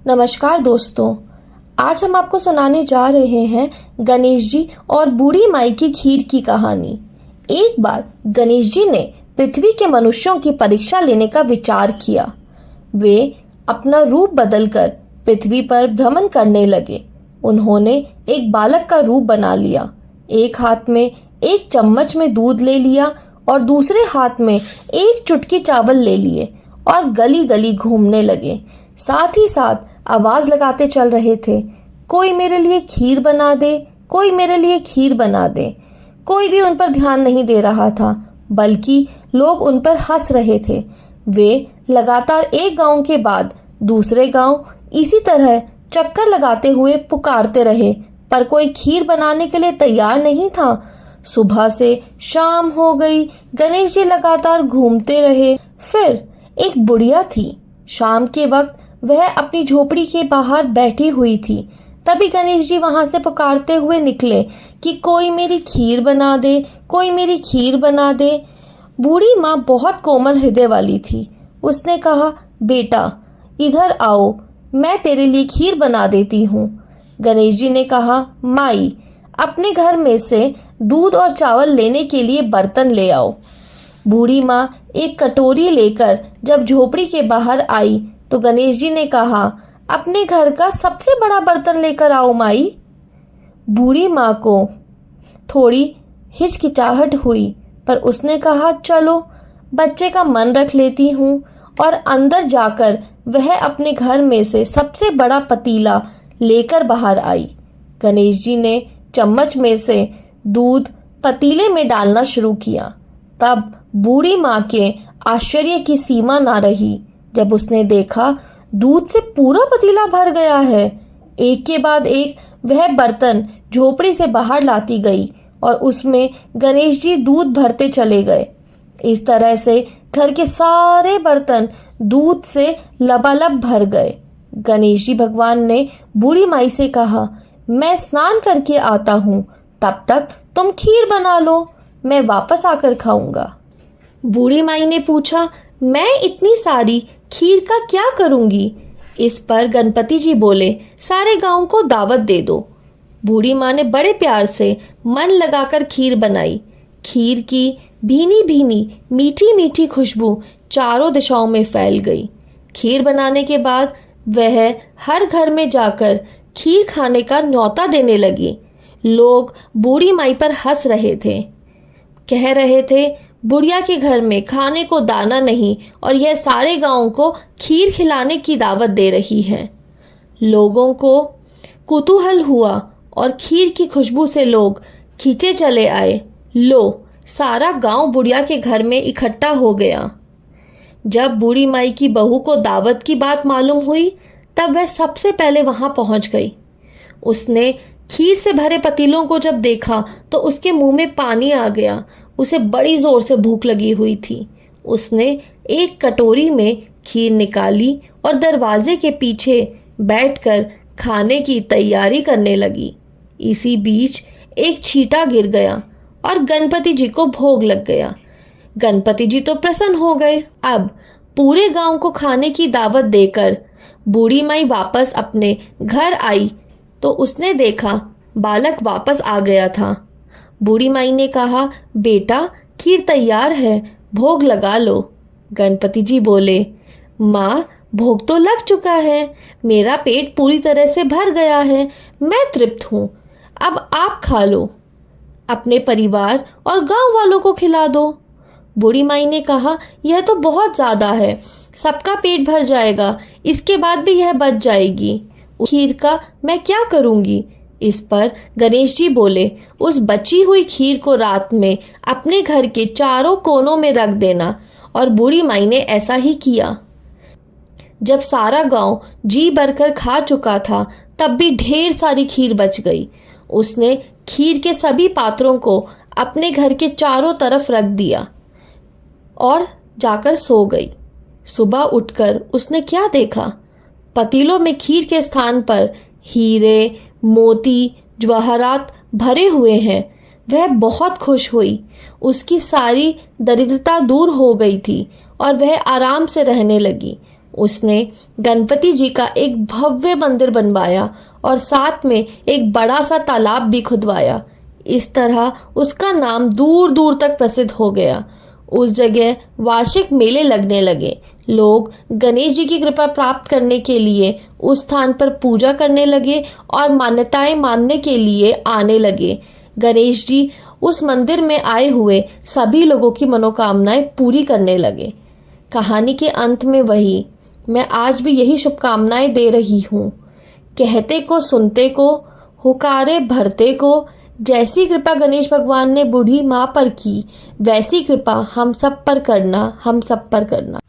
नमस्कार दोस्तों, आज हम आपको सुनाने जा रहे हैं गणेश जी और बूढ़ी माई की खीर की कहानी। एक बार गणेश जी ने पृथ्वी के मनुष्यों की परीक्षा लेने का विचार किया। वे अपना रूप बदलकर पृथ्वी पर भ्रमण करने लगे। उन्होंने एक बालक का रूप बना लिया। एक हाथ में एक चम्मच में दूध ले लिया और दूसरे हाथ में एक चुटकी चावल ले लिए और गली गली घूमने लगे। साथ ही साथ आवाज लगाते चल रहे थे, कोई मेरे लिए खीर बना दे, कोई मेरे लिए खीर बना दे। कोई भी उन पर ध्यान नहीं दे रहा था, बल्कि लोग उन पर हंस रहे थे। वे लगातार एक गांव के बाद दूसरे गांव इसी तरह चक्कर लगाते हुए पुकारते रहे, पर कोई खीर बनाने के लिए तैयार नहीं था। सुबह से शाम हो गई, गणेश जी लगातार घूमते रहे। फिर एक बुढ़िया थी। शाम के वक्त वह अपनी झोपड़ी के बाहर बैठी हुई थी। तभी गणेश जी वहां से पुकारते हुए निकले कि कोई मेरी खीर बना दे, कोई मेरी खीर बना दे। बूढ़ी माँ बहुत कोमल हृदय वाली थी। उसने कहा, बेटा इधर आओ, मैं तेरे लिए खीर बना देती हूँ। गणेश जी ने कहा, माई अपने घर में से दूध और चावल लेने के लिए बर्तन ले आओ। बूढ़ी माँ एक कटोरी लेकर जब झोपड़ी के बाहर आई तो गणेश जी ने कहा, अपने घर का सबसे बड़ा बर्तन लेकर आओ माई। बूढ़ी माँ को थोड़ी हिचकिचाहट हुई, पर उसने कहा, चलो बच्चे का मन रख लेती हूँ। और अंदर जाकर वह अपने घर में से सबसे बड़ा पतीला लेकर बाहर आई। गणेश जी ने चम्मच में से दूध पतीले में डालना शुरू किया। तब बूढ़ी माँ के आश्चर्य की सीमा ना रही जब उसने देखा दूध से पूरा पतीला भर गया है। एक के बाद एक वह बर्तन झोपड़ी से बाहर लाती गई और उसमें गणेश जी दूध भरते चले गए। इस तरह से घर के सारे बर्तन दूध से लबालब भर गए। गणेश जी भगवान ने बूढ़ी माई से कहा, मैं स्नान करके आता हूँ, तब तक तुम खीर बना लो, मैं वापस आकर खाऊंगा। बूढ़ी माई ने पूछा, मैं इतनी सारी खीर का क्या करूंगी? इस पर गणपति जी बोले, सारे गांव को दावत दे दो। बूढ़ी माँ ने बड़े प्यार से मन लगाकर खीर बनाई। खीर की भीनी भीनी मीठी मीठी खुशबू चारों दिशाओं में फैल गई। खीर बनाने के बाद वह हर घर में जाकर खीर खाने का न्योता देने लगी। लोग बूढ़ी माई पर हंस रहे थे, कह रहे थे, बुढ़िया के घर में खाने को दाना नहीं और यह सारे गांव को खीर खिलाने की दावत दे रही है। लोगों को कुतूहल हुआ और खीर की खुशबू से लोग खींचे चले आए। लो, सारा गांव बुढ़िया के घर में इकट्ठा हो गया। जब बूढ़ी माई की बहू को दावत की बात मालूम हुई, तब वह सबसे पहले वहां पहुंच गई। उसने खीर से भरे पतीलों को जब देखा तो उसके मुंह में पानी आ गया। उसे बड़ी जोर से भूख लगी हुई थी। उसने एक कटोरी में खीर निकाली और दरवाजे के पीछे बैठकर खाने की तैयारी करने लगी। इसी बीच एक छींटा गिर गया और गणपति जी को भोग लग गया। गणपति जी तो प्रसन्न हो गए। अब पूरे गांव को खाने की दावत देकर बूढ़ी माई वापस अपने घर आई तो उसने देखा बालक वापस आ गया था। बूढ़ी माई ने कहा, बेटा खीर तैयार है, भोग लगा लो। गणपति जी बोले, माँ भोग तो लग चुका है, मेरा पेट पूरी तरह से भर गया है, मैं तृप्त हूँ, अब आप खा लो, अपने परिवार और गांव वालों को खिला दो। बूढ़ी माई ने कहा, यह तो बहुत ज़्यादा है, सबका पेट भर जाएगा, इसके बाद भी यह बच जाएगी, खीर का मैं क्या करूँगी? इस पर गणेश जी बोले, उस बची हुई खीर को रात में अपने घर के चारों कोनों में रख देना। और बूढ़ी माई ने ऐसा ही किया। जब सारा गांव जी भरकर खा चुका था, तब भी ढेर सारी खीर बच गई। उसने खीर के सभी पात्रों को अपने घर के चारों तरफ रख दिया और जाकर सो गई। सुबह उठकर उसने क्या देखा? पतीलों में खीर के स्थान पर हीरे, मोती, जवाहरात भरे हुए हैं। वह बहुत खुश हुई। उसकी सारी दरिद्रता दूर हो गई थी और वह आराम से रहने लगी। उसने गणपति जी का एक भव्य मंदिर बनवाया और साथ में एक बड़ा सा तालाब भी खुदवाया। इस तरह उसका नाम दूर दूर तक प्रसिद्ध हो गया। उस जगह वार्षिक मेले लगने लगे। लोग गणेश जी की कृपा प्राप्त करने के लिए उस स्थान पर पूजा करने लगे और मान्यताएं मानने के लिए आने लगे। गणेश जी उस मंदिर में आए हुए सभी लोगों की मनोकामनाएं पूरी करने लगे। कहानी के अंत में वही मैं आज भी यही शुभकामनाएं दे रही हूँ। कहते को सुनते को, हुकारे भरते को। जैसी कृपा गणेश भगवान ने बूढ़ी माँ पर की, वैसी कृपा हम सब पर करना, हम सब पर करना।